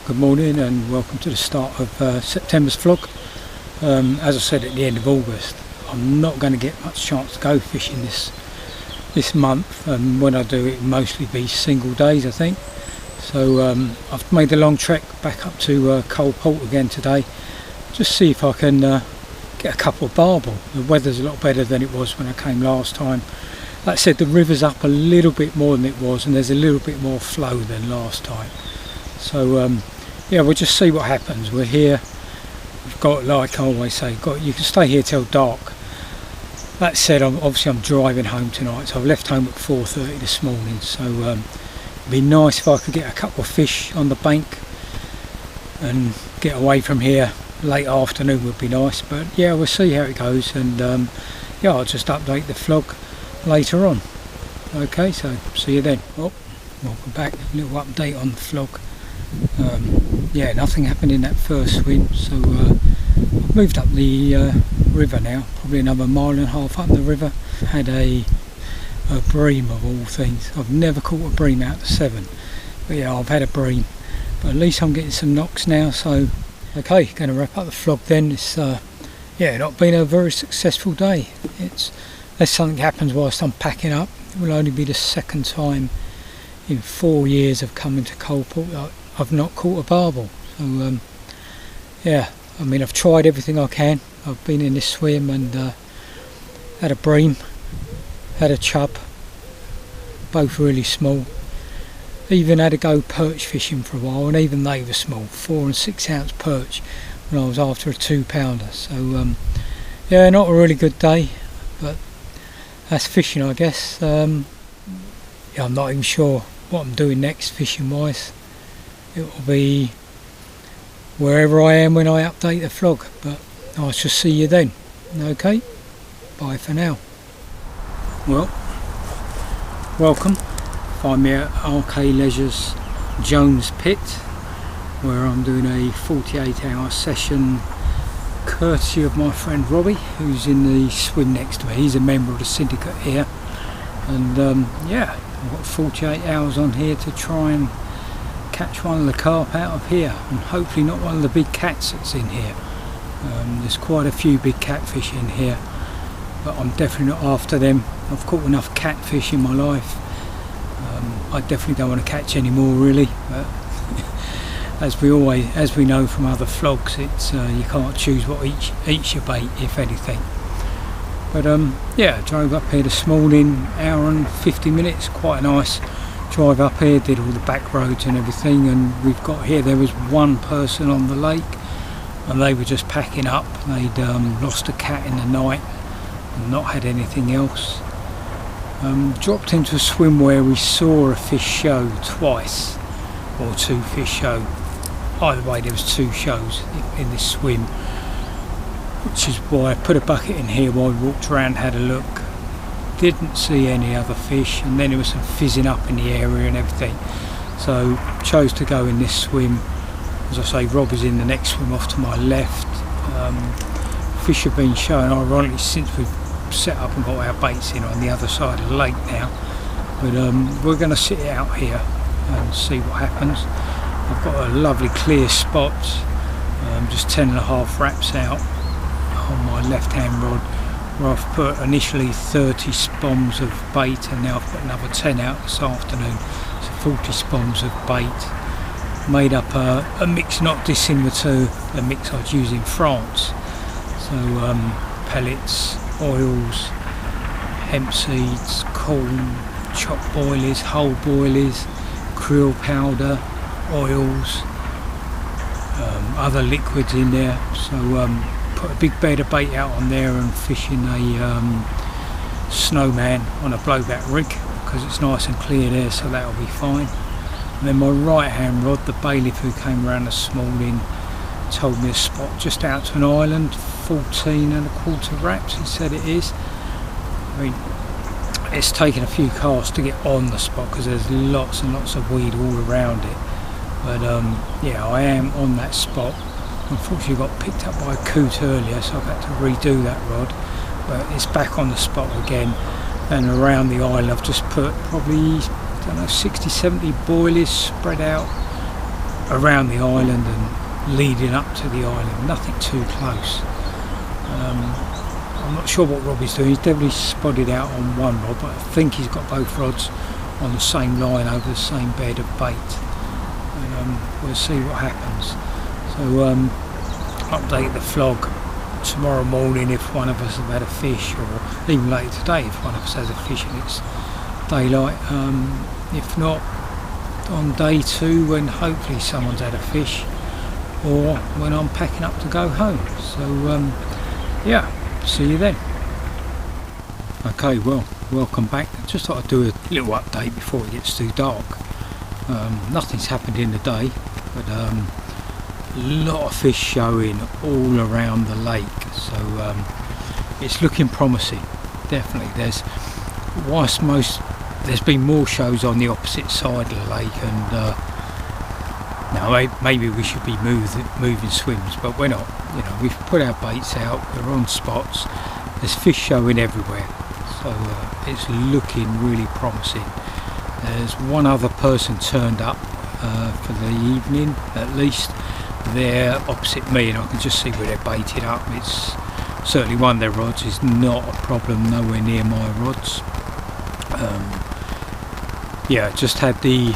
good morning and welcome to the start of September's vlog. As I said at the end of August, I'm not going to get much chance to go fishing this month, and when I do it will mostly be single days, I think. So I've made a long trek back up to Korda again today, just see if I can get a couple of barbel. The weather's a lot better than it was when I came last time. Like I said, the river's up a little bit more than it was, and there's a little bit more flow than last time. So yeah, we'll just see what happens. We're here. We've got, like I always say, you can stay here till dark. That said, obviously I'm driving home tonight, so I've left home at 4:30 this morning. So it'd be nice if I could get a couple of fish on the bank and get away from here. Late afternoon would be nice, but yeah, we'll see how it goes, and yeah, I'll just update the vlog later on. Okay, so see you then. Oh, welcome back. A little update on the vlog. Yeah, nothing happened in that first swim, so I've moved up the river now, probably another 1.5 miles up the river. Had a bream of all things. I've never caught a bream out of 7, but yeah, I've had a bream, but at least I'm getting some knocks now. So okay, going to wrap up the vlog then. It's yeah, not been a very successful day. It's, unless something happens whilst I'm packing up, it will only be the second time in 4 years of coming to Korda I've not caught a barbel. So yeah, I mean, I've tried everything I can. I've been in this swim and had a bream, had a chub, both really small. Even had to go perch fishing for a while, and even they were small, 4 and 6 ounce perch when I was after a 2-pounder. So yeah, not a really good day, but that's fishing, I guess. Yeah, I'm not even sure what I'm doing next fishing wise. It will be wherever I am when I update the vlog, but I shall see you then. Okay, bye for now. Well, welcome. Find me at RK Leisure's Jones Pit, where I'm doing a 48-hour session courtesy of my friend Robbie, who's in the swim next to me. He's a member of the syndicate here, and yeah, I've got 48 hours on here to try and catch one of the carp out of here, and hopefully not one of the big cats that's in here. There's quite a few big catfish in here, but I'm definitely not after them. I've caught enough catfish in my life. I definitely don't want to catch any more, really, but as we know from other vlogs, it's you can't choose what eats your bait, if anything. But yeah, I drove up here this morning, hour and 50 minutes, quite a nice drive up here, did all the back roads and everything, and we've got here, there was one person on the lake and they were just packing up. They'd lost a cat in the night and not had anything else. Dropped into a swim where we saw a fish show twice, or 2 fish show. Either way, there was 2 shows in this swim, which is why I put a bucket in here while we walked around, had a look. Didn't see any other fish, and then there was some fizzing up in the area and everything, so chose to go in this swim. As I say, Rob is in the next swim off to my left. Fish have been showing, ironically, since we've set up and got our baits in on the other side of the lake now, but we're going to sit out here and see what happens. I've got a lovely clear spot, just 10.5 wraps out on my left hand rod, where I've put initially 30 spoms of bait, and now I've put another 10 out this afternoon, so 40 spoms of bait. Made up a mix not dissimilar to the mix I'd use in France, so pellets, oils, hemp seeds, corn, chopped boilies, whole boilies, krill powder, oils, other liquids in there. So put a big bed of bait out on there and fishing a snowman on a blowback rig, because it's nice and clear there, so that'll be fine. And then my right hand rod, the bailiff who came around this morning, told me a spot just out to an island, 14.25 wraps he said it is. I mean, it's taken a few casts to get on the spot because there's lots and lots of weed all around it, but yeah, I am on that spot. Unfortunately got picked up by a coot earlier, so I've had to redo that rod, but it's back on the spot again. And around the island I've just put probably, I don't know, 60-70 boilies spread out around the island and leading up to the island, nothing too close. I'm not sure what Robbie's doing. He's definitely spotted out on one rod, but I think he's got both rods on the same line over the same bed of bait. We'll see what happens. So update the vlog tomorrow morning if one of us have had a fish, or even later today if one of us has a fish and it's daylight. If not, on day 2 when hopefully someone's had a fish, or when I'm packing up to go home. So yeah, see you then. Okay, well, welcome back. Just thought I'd do a little update before it gets too dark. Nothing's happened in the day, but a lot of fish showing all around the lake, so it's looking promising. Definitely, there's been more shows on the opposite side of the lake, and now maybe we should be moving swims, but we're not. You know, we've put our baits out, we're on spots, there's fish showing everywhere, so it's looking really promising. There's one other person turned up for the evening, at least. They're opposite me and I can just see where they're baited up. It's certainly one of their rods is not a problem, nowhere near my rods. Yeah, just had the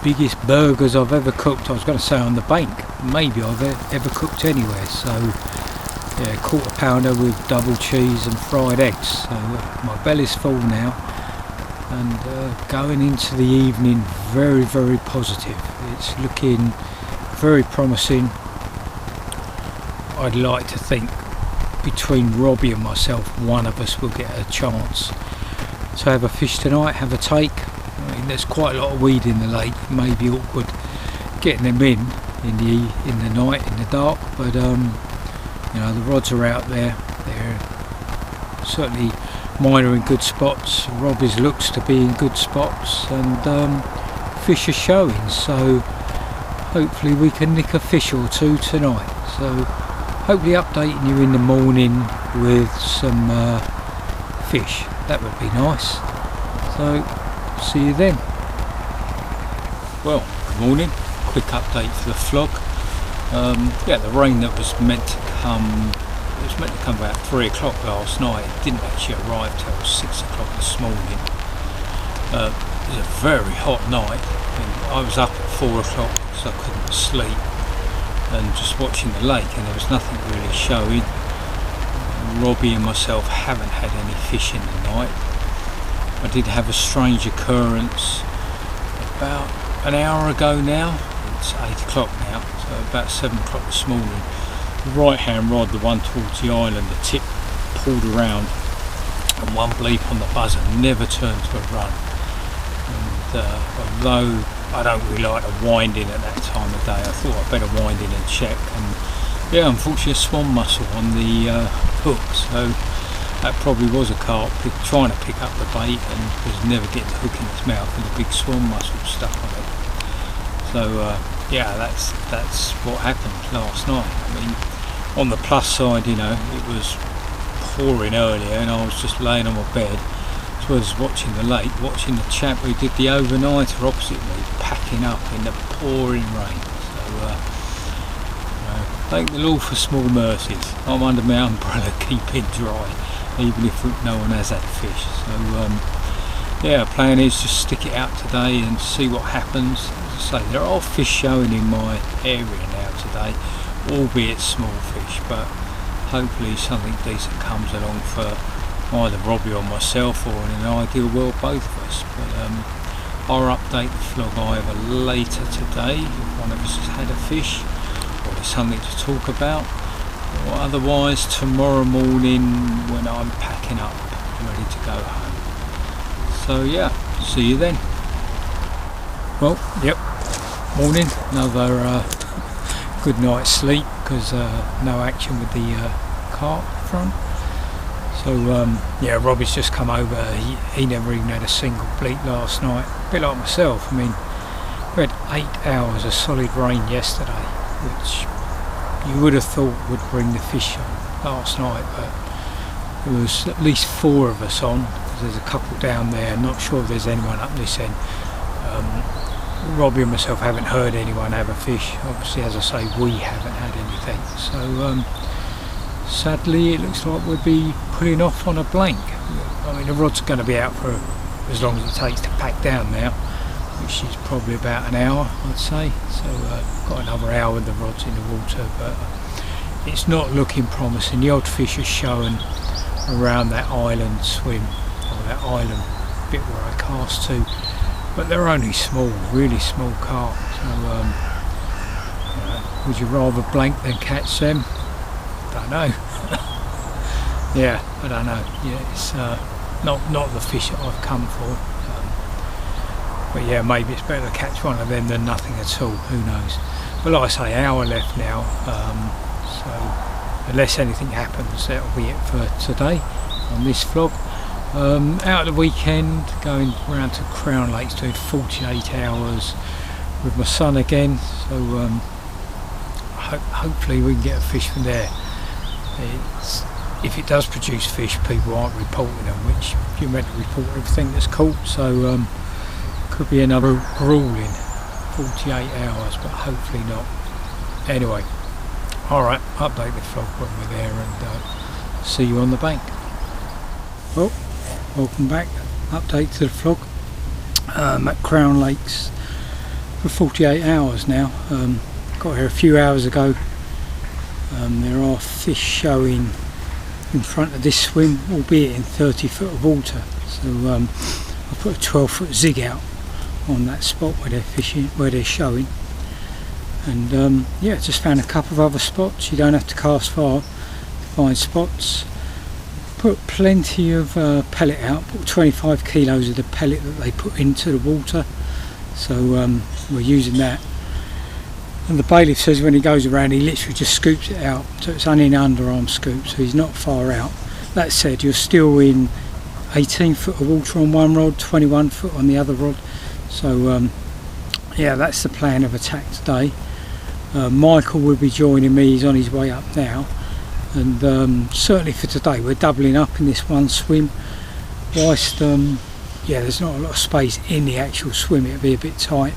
biggest burgers I've ever cooked, I was going to say on the bank, maybe I've ever cooked anywhere. So yeah, quarter pounder with double cheese and fried eggs. So my belly's full now, and going into the evening very, very positive. It's looking very promising. I'd like to think between Robbie and myself, one of us will get a chance to have a fish tonight, have a take. I mean, there's quite a lot of weed in the lake. It may be awkward getting them in the night, in the dark, but you know, the rods are out there. They're certainly, mine are in good spots. Robbie's looks to be in good spots, and fish are showing. So hopefully we can nick a fish or two tonight. So hopefully updating you in the morning with some fish. That would be nice. So see you then. Well, good morning. Quick update for the vlog. Yeah, the rain that was meant to come, it was meant to come about 3 o'clock last night. It didn't actually arrive till 6 o'clock this morning. It was a very hot night, and I was up at 4 o'clock because I couldn't sleep, and just watching the lake, and there was nothing really showing. Robbie and myself haven't had any fish in the night. I did have a strange occurrence about an hour ago now. It's 8 o'clock now, so about 7 o'clock this morning. The right hand rod, the one towards the island, the tip pulled around, and one bleep on the buzzer never turned to a run. And although I don't really like to wind in at that time of day, I thought I'd better wind in and check. And yeah, unfortunately a swan mussel on the hook, so that probably was a carp trying to pick up the bait and was never getting the hook in its mouth, and a big swan mussel stuck on it. So yeah, that's what happened last night. I mean, on the plus side, you know, it was pouring earlier and I was just laying on my bed as well as watching the lake, watching the chap who did the overnighter opposite me packing up in the pouring rain. So thank the Lord for small mercies. I'm under my umbrella keeping dry, even if no one has had fish. So yeah, plan is just stick it out today and see what happens. As I say, there are fish showing in my area now today, albeit small fish, but hopefully something decent comes along for either Robbie or myself, or in an ideal world both of us. But I'll update the vlog either later today if one of us has had a fish, or there's something to talk about, or otherwise tomorrow morning when I'm packing up ready to go home. So yeah, see you then. Well, yep, morning, another good night's sleep, because no action with the carp front. So yeah, Robbie's just come over. He never even had a single bleat last night, a bit like myself. I mean, we had 8 hours of solid rain yesterday, which you would have thought would bring the fish on last night, but there was at least 4 of us on. There's a couple down there, not sure if there's anyone up this end. Robbie and myself haven't heard anyone have a fish. Obviously, as I say, we haven't had anything. So sadly, it looks like we'll be putting off on a blank. I mean, the rod's going to be out for as long as it takes to pack down now, which is probably about an hour, I'd say. So got another hour with the rods in the water, but it's not looking promising. The odd fish are showing around that island swim, or that island bit where I cast to, but they're only small, really small carp. So would you rather blank than catch them? Don't know. Yeah, I don't know. Yeah, it's not the fish that I've come for. But yeah, maybe it's better to catch one of them than nothing at all. Who knows? But like I say, hour left now. So unless anything happens, that'll be it for today on this vlog. Out of the weekend, going round to Crown Lakes, doing 48 hours with my son again. So hopefully we can get a fish from there. If it does produce fish, people aren't reporting them, which you're meant to report everything that's caught. So could be another grueling 48 hours, but hopefully not. Anyway, alright, update the vlog when we're there, and see you on the bank. Well, welcome back. Update to the vlog. At Crown Lakes for 48 hours now. Got here a few hours ago. There are fish showing in front of this swim, albeit in 30 foot of water. So I put a 12-foot zig out on that spot where they're fishing, where they're showing, and yeah, just found a couple of other spots. You don't have to cast far to find spots. Put plenty of pellet out, put 25 kilos of the pellet that they put into the water, so we're using that. And the bailiff says when he goes around, he literally just scoops it out, so it's only an underarm scoop, so he's not far out. That said, you're still in 18 foot of water on one rod, 21 foot on the other rod. So yeah, that's the plan of attack today. Michael will be joining me. He's on his way up now, and certainly for today we're doubling up in this one swim. Whilst yeah, there's not a lot of space in the actual swim, it'll be a bit tight.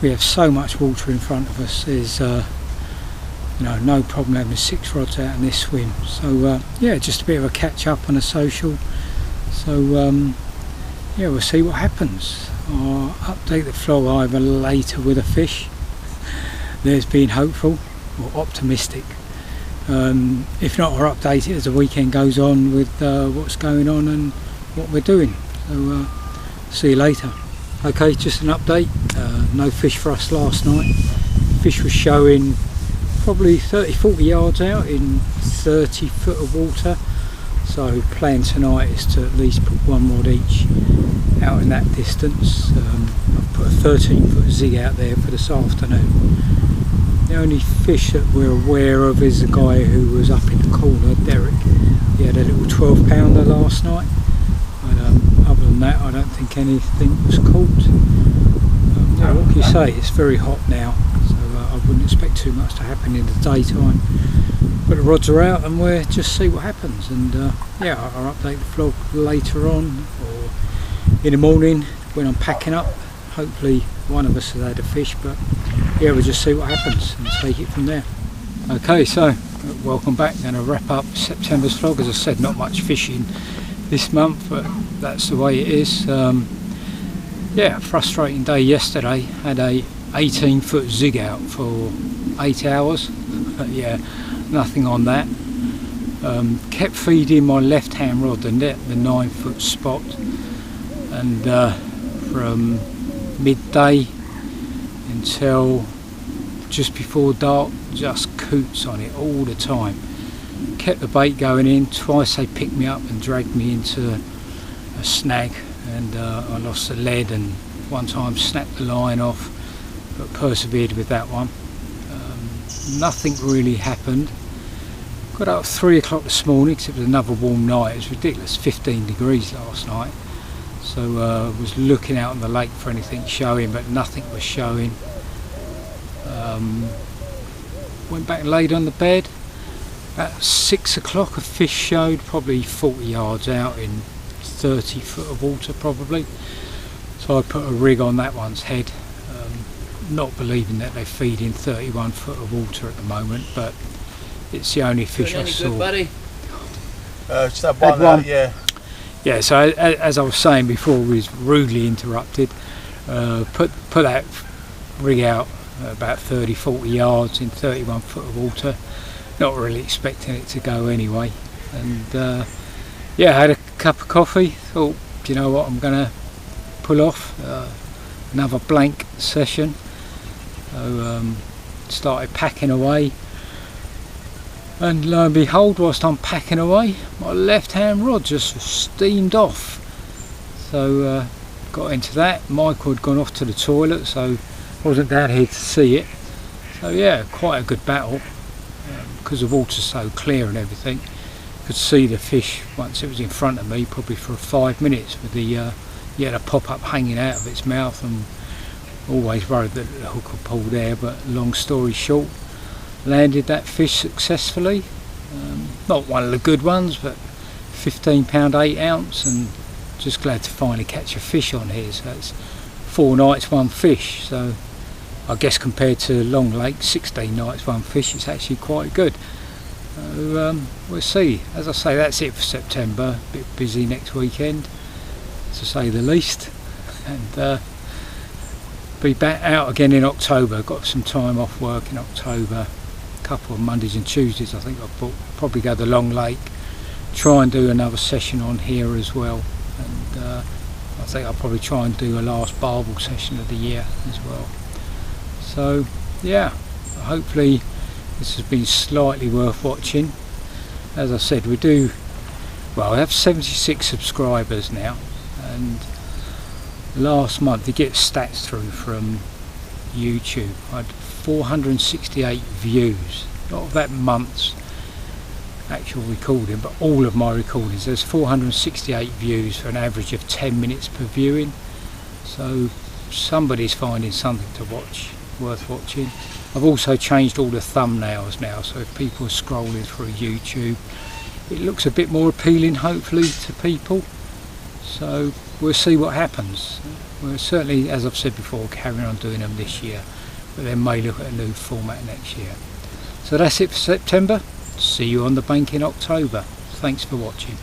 We have so much water in front of us. There's you know, no problem having 6 rods out in this swim. So yeah, just a bit of a catch up and a social. So yeah, we'll see what happens. I'll update the vlog either later with a fish. There's being hopeful or optimistic. If not, I'll update it as the weekend goes on with what's going on and what we're doing. So see you later. Okay, just an update. No fish for us last night. Fish was showing probably 30-40 yards out in 30 foot of water. So plan tonight is to at least put one rod each out in that distance. I've put a 13-foot zig out there for this afternoon. The only fish that we're aware of is the guy who was up in the corner, Derek. He had a little 12-pounder last night. But other than that, I don't think anything was caught. Yeah, what can you say? It's very hot now, so I wouldn't expect too much to happen in the daytime. But the rods are out, and we'll just see what happens. And yeah, I'll update the vlog later on, or in the morning when I'm packing up. Hopefully one of us has had a fish, but yeah, we'll just see what happens and take it from there. Okay, so welcome back. Going to wrap up September's vlog. As I said, not much fishing this month, but that's the way it is. Yeah, frustrating day yesterday. Had a 18-foot zig out for 8 hours. Yeah, nothing on that. Kept feeding my left hand rod, the 9-foot spot, and from midday until just before dark, just coots on it all the time. Kept the bait going in. Twice they picked me up and dragged me into a snag, and I lost the lead, and one time snapped the line off, but persevered with that one. Nothing really happened. Got up at 3 o'clock this morning because it was another warm night. It was ridiculous, 15 degrees last night. So was looking out on the lake for anything showing, but nothing was showing. Went back and laid on the bed. At 6 o'clock a fish showed, probably 40 yards out in 30 foot of water probably. So I put a rig on that one's head. not believing that they feed in 31 foot of water at the moment, but it's the only fish I saw. Good, buddy? Just have one, one. Yeah. Yeah, so as I was saying before, we was rudely interrupted. Put that rig out about 30-40 yards in 31 foot of water, not really expecting it to go anyway, and yeah, I had a cup of coffee, thought, do you know what, I'm going to pull off another blank session. So started packing away, and lo and behold, whilst I'm packing away, my left hand rod just steamed off. So got into that. Michael had gone off to the toilet, so wasn't down here to see it. So yeah, quite a good battle, because the water's so clear and everything. Could see the fish once it was in front of me, probably for 5 minutes, with the a pop-up hanging out of its mouth, and always worried that the hook would pull there, but long story short, landed that fish successfully. Not one of the good ones, but 15 pound 8 ounce, and just glad to finally catch a fish on here. So it's 4 nights 1 fish, so I guess compared to Long Lake 16 nights 1 fish, it's actually quite good. So we'll see. As I say, that's it for September. A bit busy next weekend, to say the least, and be back out again in October. Got some time off work in October, a couple of Mondays and Tuesdays I think I've booked. Probably go to Long Lake, try and do another session on here as well, and I think I'll probably try and do a last barbel session of the year as well. So yeah, hopefully this has been slightly worth watching. As I said, we have 76 subscribers now, and last month, to get stats through from YouTube, I had 468 views. Not of that month's actual recording, but all of my recordings. There's 468 views for an average of 10 minutes per viewing. So somebody's finding something to watch, worth watching. I've also changed all the thumbnails now, so if people are scrolling through YouTube, it looks a bit more appealing, hopefully, to people. So we'll see what happens. We're certainly, as I've said before, carrying on doing them this year, but then may look at a new format next year. So that's it for September. See you on the bank in October. Thanks for watching.